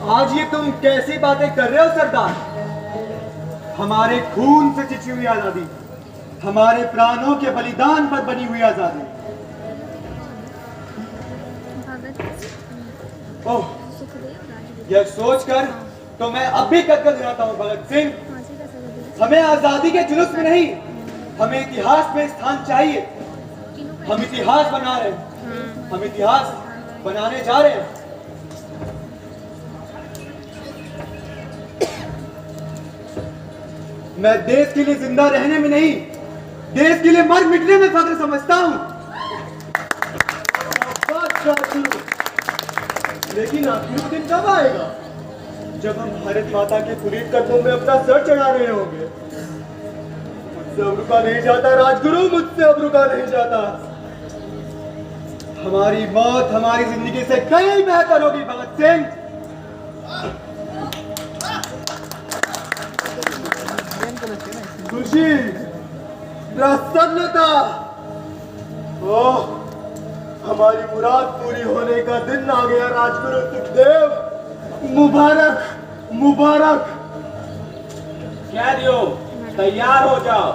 आज ये तुम कैसी बातें कर रहे हो सरदार? हमारे खून से चिची हुई आजादी, हमारे प्राणों के बलिदान पर बनी हुई आजादी। ओह, यह सोचकर तो मैं अब भी कतल जाता हूँ भगत सिंह। हमें आजादी के जुलूस में नहीं, हमें इतिहास में स्थान चाहिए। हम इतिहास बना रहे हैं, हम इतिहास बनाने जा रहे हैं। मैं देश के लिए जिंदा रहने में नहीं, देश के लिए मर मिटने में फख्र समझता हूं। लेकिन आखिर वो दिन कब आएगा जब हम भारत माता के पुनीत कदमों में अपना सर चढ़ा रहे होंगे? मुझसे अब रुका नहीं जाता राजगुरु, मुझसे अब रुका नहीं जाता। हमारी मौत हमारी जिंदगी से कहीं बेहतर होगी भगत सिंह। खुशी, प्रसन्नता, ओह, हमारी मुराद पूरी होने का दिन आ गया राजगुरु सुखदेव। मुबारक मुबारक। कह दियो, तैयार हो जाओ,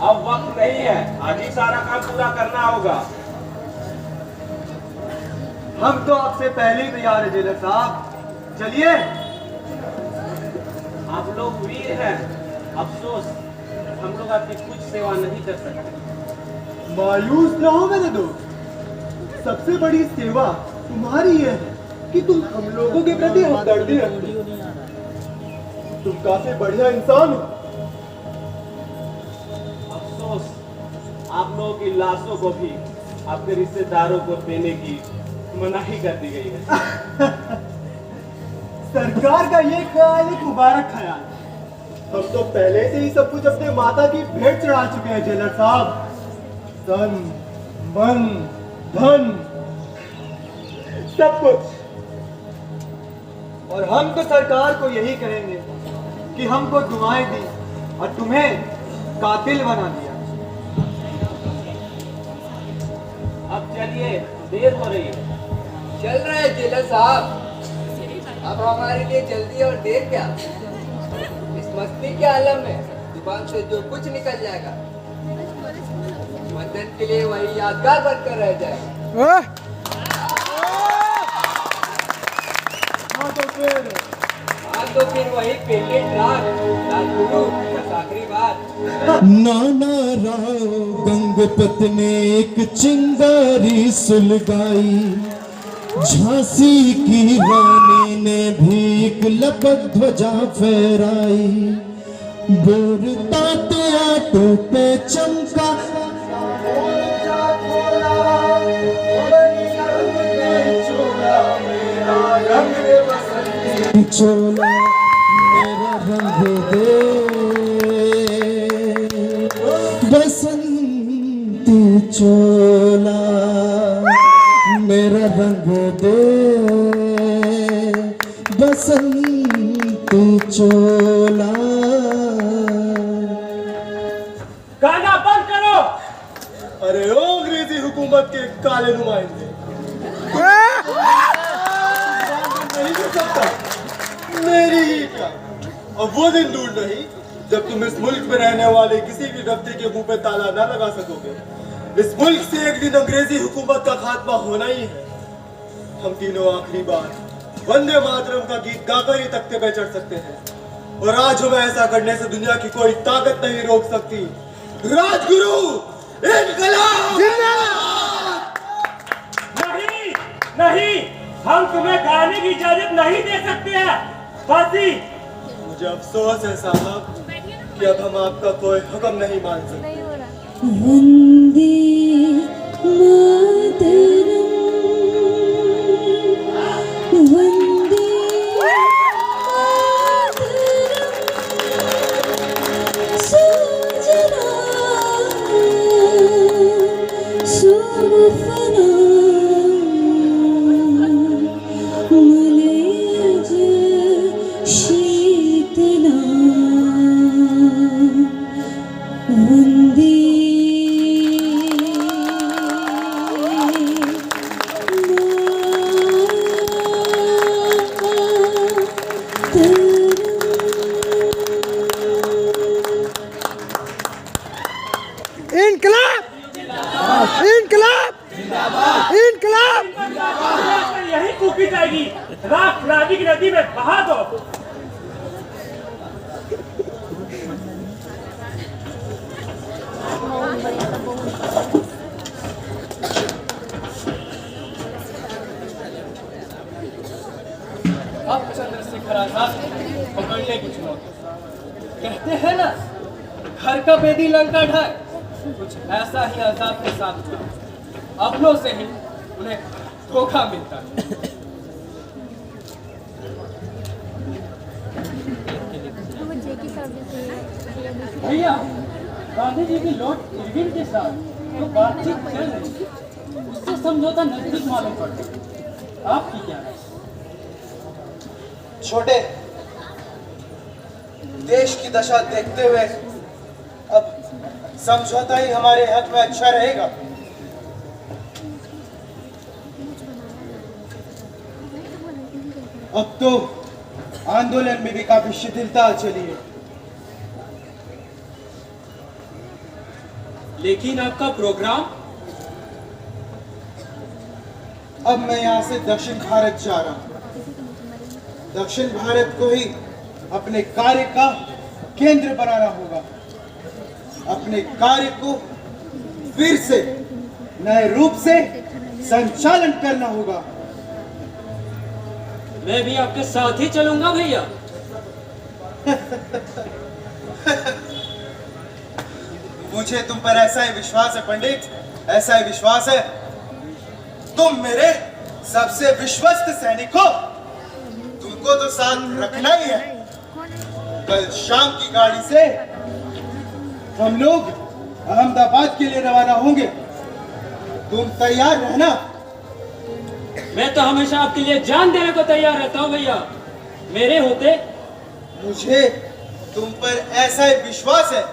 अब वक्त नहीं है, आज ही सारा काम पूरा करना होगा। हम तो आपसे पहले ही तैयार है जेलर साहब, चलिए। आप लोग वीर हैं, अफसोस हम लोग आपकी कुछ सेवा नहीं कर सकते। मायूस ना हो मेरे दोस्त, सबसे बड़ी सेवा तुम्हारी यह है कि तुम हम लोगों के प्रति हमदर्दी रखते हो। तुम काफी बढ़िया इंसान हो। अफसोस आप लोगों की लाशों को भी आपके रिश्तेदारों को देने की मनाही कर दी गई है। सरकार का ये ख्याल एक मुबारक ख्याल है। हम तो पहले से ही सब कुछ अपने माता की भेंट चढ़ा चुके हैं जेलर साहब। तन, मन, धन, सब कुछ। और हम तो सरकार को यही कहेंगे कि हमको दुआएं दी और तुम्हें कातिल बना दिया। अब चलिए, देर हो रही है। चल रहे हैं जेलर साहब, अब हमारे लिए जल्दी और देर क्या? इस मस्ती के आलम में जुबान से जो कुछ निकल जाएगा मंदिर के लिए वही यादगार बनकर रह जाएगा। तो फिर वही पेटेंट राजगुरु बस आखिरी बात। नाना राव गंगपत ने एक चिंगारी सुलगाई, झांसी की रानी ने भी एक लपक ध्वजा फहराई। बोरता आटो पे चमका चोला मेरा रंग दे, बसंती चोला मेरा रंग दे, बसंती चोला। गाना बंद करो। अरे ओ अंग्रेजी हुकूमत के काले नुमाइंदे, नहीं कर सकता मेरी ही क्या। और वो दिन दूर नहीं जब तुम इस मुल्क में रहने वाले किसी भी व्यक्ति के मुंह पे ताला ना लगा सकोगे। इस मुल्क से एक दिन अंग्रेजी हुकूमत का खात्मा होना ही है। हम तीनों आखिरी बार वंदे मातरम का गीत गाकर ही तख्ते पे चढ़ सकते हैं, और आज हमें ऐसा करने से दुनिया की कोई ताकत नहीं रोक सकती। राजगुरु इनकलाब! नहीं नहीं, हम तुम्हें गाने की इजाजत नहीं दे सकते हैं। फांसी। मुझे अफसोस है साहब कि अब हम आपका कोई हुक्म नहीं मान सकते। वंदे मातरम, वंदे मातरम, सुजना सुरफना मलयज शीतला, वंदे इनकलाब इनकलाब इनकलाब यही फूकी जाएगी। राख राजी की नदी में बहा दो। अब चंद्रशेखर आजाद पकड़ने की चुनौती। कहते हैं ना, घर का बेदी लंका ढाए, कुछ ऐसा ही आजाद के साथ हुआ। अपनों से ही उन्हें धोखा मिलता है। भैया, गांधी जी की लॉर्ड इरविन के साथ जो बातचीत चल रही है, उससे समझौता नजदीक मालूम पड़ता है। आपकी क्या राय? छोटे, देश की दशा देखते हुए अब समझौता ही हमारे हक में अच्छा रहेगा। अब तो आंदोलन में भी काफी शिथिलता चली है। लेकिन आपका प्रोग्राम? अब मैं यहाँ से दक्षिण भारत जा रहा हूँ। दक्षिण भारत को ही अपने कार्य का केंद्र बनाना होगा। अपने कार्य को फिर से नए रूप से संचालन करना होगा। मैं भी आपके साथ ही चलूंगा भैया। मुझे तुम पर ऐसा ही विश्वास है पंडित, ऐसा ही विश्वास है। तुम मेरे सबसे विश्वस्त सैनिक हो। तुमको तो साथ रखना ही है। कल शाम की गाड़ी से हम लोग अहमदाबाद के लिए रवाना होंगे। तुम तैयार रहना। मैं तो हमेशा आपके लिए जान देने को तैयार रहता हूँ भैया। मेरे होते मुझे तुम पर ऐसा ही विश्वास है।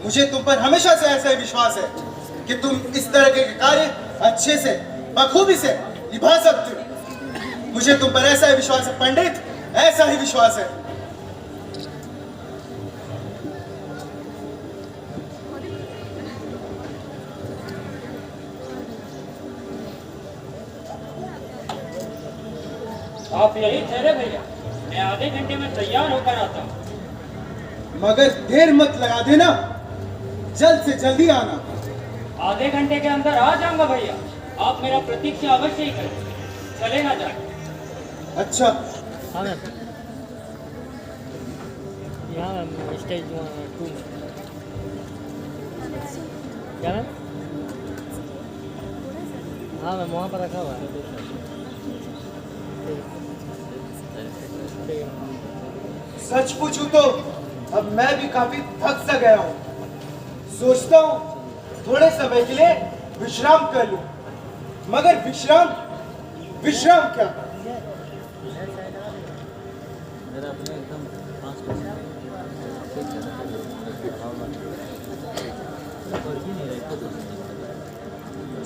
मुझे तुम पर हमेशा से ऐसा ही विश्वास है कि तुम इस तरह के कार्य अच्छे से बखूबी से निभा सकते हो। मुझे तुम पर ऐसा ही विश्वास है पंडित, ऐसा ही विश्वास है। आप यही ठहरे भैया, मैं आधे घंटे में तैयार होकर आता हूँ। मगर देर मत लगा देना, जल्द से जल्दी आना। आधे घंटे के अंदर आ जाऊंगा भैया। आप मेरा प्रतीक्षा अवश्य ही करें। चले ना जाए। अच्छा, हाँ मैम, यहाँ मैम स्टेज 2 में। क्या मैम? हाँ मैम, वहाँ पर रखा हुआ है। सच पूछूं तो अब मैं भी काफी थक सा गया हूँ। सोचता हूँ थोड़े समय के लिए विश्राम कर लूं, मगर विश्राम क्या?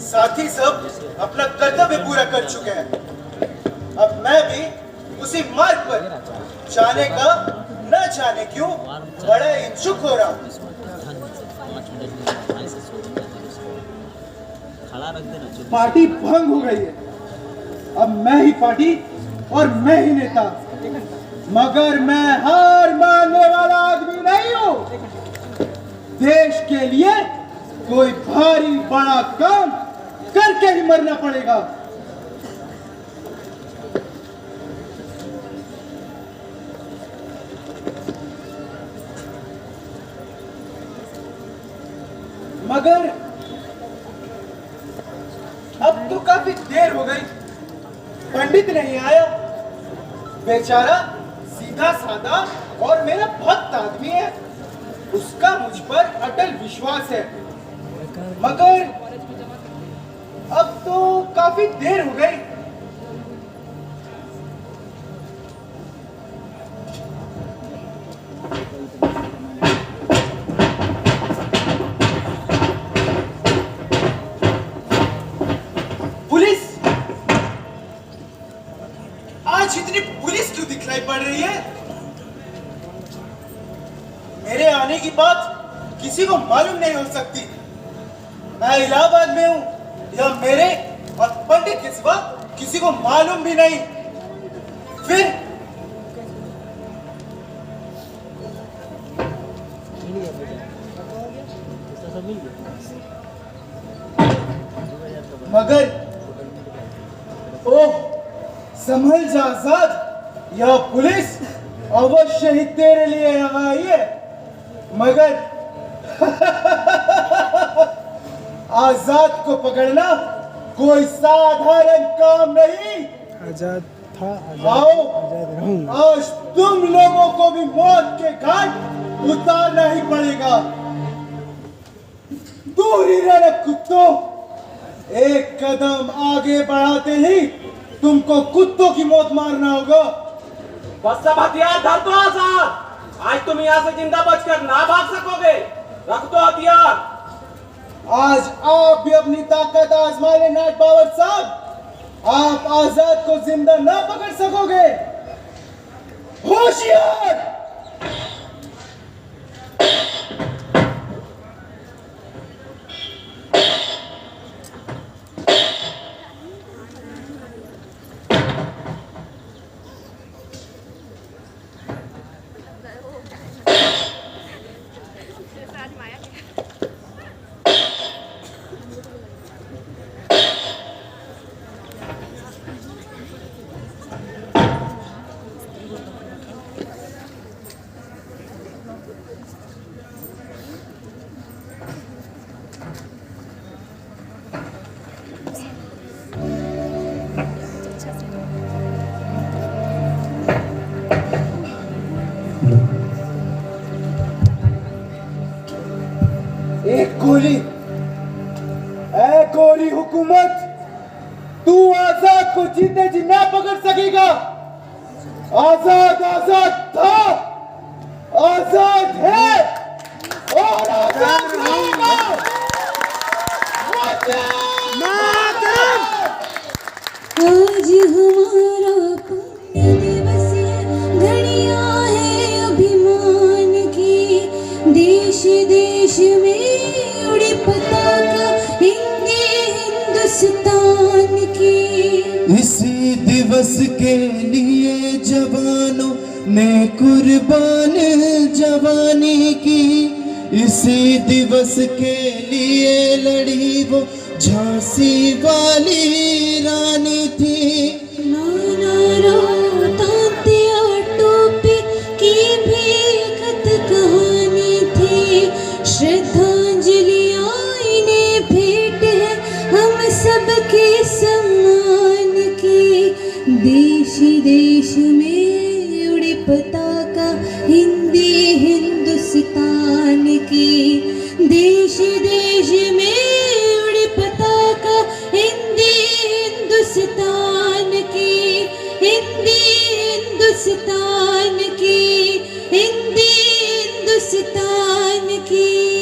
साथी सब अपना कर्तव्य पूरा कर चुके हैं। अब मैं भी उसी मार्ग पर जाने का न जाने क्यों बड़ा इच्छुक हो रहा हूँ। पार्टी भंग हो गई है। अब मैं ही पार्टी और मैं ही नेता। मगर मैं हार मानने वाला आदमी नहीं हूँ। देश के लिए कोई भारी बड़ा काम करके ही मरना पड़ेगा। मगर अब तो काफी देर हो गई, पंडित नहीं आया। बेचारा सीधा साधा और मेरा भक्त आदमी है। उसका मुझ पर अटल विश्वास है। मगर अब तो काफी देर हो गई। पुलिस! आज इतनी पुलिस क्यों दिख रही दिखाई पड़ रही है? मेरे आने की बात किसी को मालूम नहीं हो सकती। मैं इलाहाबाद में हूं, यह मेरे और पंडित के सिवा किसी को मालूम भी नहीं। फिर मगर ओह, संभल जा आजाद, यह पुलिस अवश्य ही तेरे लिए यहाँ आई है। मगर आजाद को पकड़ना कोई साधारण काम नहीं। आजाद था, आओ, आजाद रहूंगा। आज तुम लोगों को भी मौत के घाट उतारना ही पड़ेगा। दूर ही रहना कुत्तों, एक कदम आगे बढ़ाते ही तुमको कुत्तों की मौत मारना होगा। बस सब हथियार धर दो आजाद। आज तुम यहाँ से जिंदा बचकर ना भाग सकोगे। रख दो हथियार। आज आप भी अपनी ताकत आजमा ले नाट बावर साहब। आप आजाद को जिंदा ना पकड़ सकोगे। होशियार! एक गोली, ऐ गोली हुकूमत, तू आजाद को जीते जी ना पकड़ सकेगा। आजाद आजाद था, आजाद है और आजाद रहेगा। आज हमारा पुण्य दिवस है, घड़ियां है अभिमान की। देश देश में उड़ी पताका हिंदी हिंदुस्तान की। इसी दिवस के लिए जवानों ने कुर्बान जवानी की। इसी दिवस के लिए लड़ी वो झांसी वाली रानी थी। नाना तांतिया टोपी की भी खत कहानी थी। श्रद्धांजलि आईने भेंट है हम सबके सम्मान की। देश देश में उड़ी पताका हिंदी हिंदुस्तान की। देश देश में उड़ी पताका हिंदी हिंदुस्तान की। हिंदी हिंदुस्तान की। हिंदी हिंदुस्तान की।